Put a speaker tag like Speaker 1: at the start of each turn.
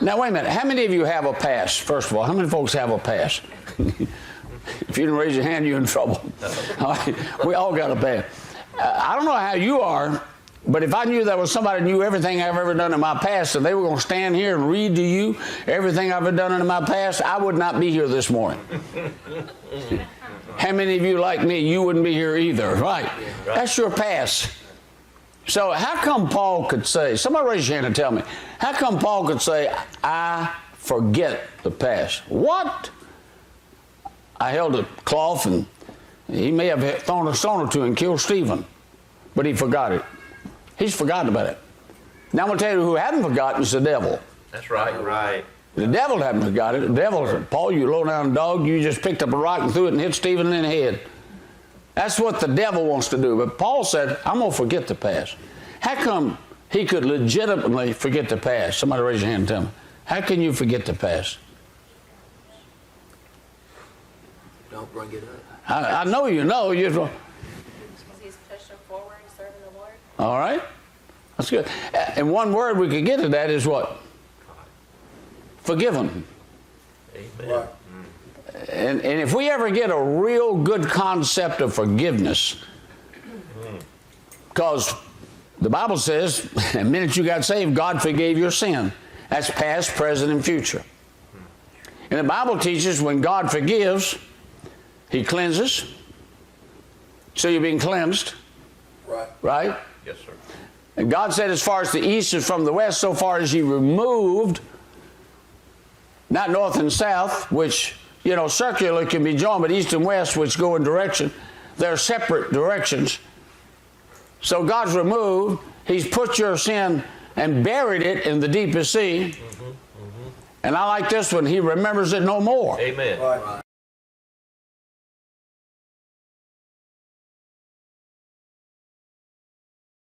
Speaker 1: Now, wait a minute. How many of you have a past? First of all, how many folks have a past? If you didn't raise your hand, you're in trouble. All right? We all got a past. I don't know how you are, but if I knew there was somebody who knew everything I've ever done in my past, and they were going to stand here and read to you everything I've ever done in my past, I would not be here this morning. How many of you, like me, you wouldn't be here either, right? That's your past. So how come Paul could say, somebody raise your hand and tell me, how come Paul could say, I forget the past? What? I held a cloth and he may have thrown a stone or two and killed Stephen, but he forgot it. He's forgotten about it. Now I'm going to tell you who hadn't forgotten is the devil.
Speaker 2: That's right. Right.
Speaker 1: The devil hadn't forgotten it. The devil said, Paul, you low down dog, you just picked up a rock and threw it and hit Stephen in the head. That's what the devil wants to do. But Paul said, I'm going to forget the past. How come he could legitimately forget the past? Somebody raise your hand and tell me. How can you forget the past?
Speaker 3: Don't bring it up.
Speaker 1: I know you know.
Speaker 4: Because he's pushing forward, serving the Lord.
Speaker 1: All right. That's good. And one word we could get to that is what? Forgiven.
Speaker 2: Amen.
Speaker 3: Right.
Speaker 1: And if we ever get a real good concept of forgiveness, because the Bible says, the minute you got saved, God forgave your sin. That's past, present, and future. And the Bible teaches when God forgives, He cleanses. So you're being cleansed.
Speaker 3: Right.
Speaker 1: Right?
Speaker 2: Yes, sir.
Speaker 1: And God said, as far as the east is from the west, so far as He removed, not north and south, which, you know, circular can be joined, but east and west, which go in direction, they're separate directions. So God's removed, He's put your sin and buried it in the deepest sea. And I like this one, He remembers it no more.
Speaker 2: Amen.
Speaker 3: Right.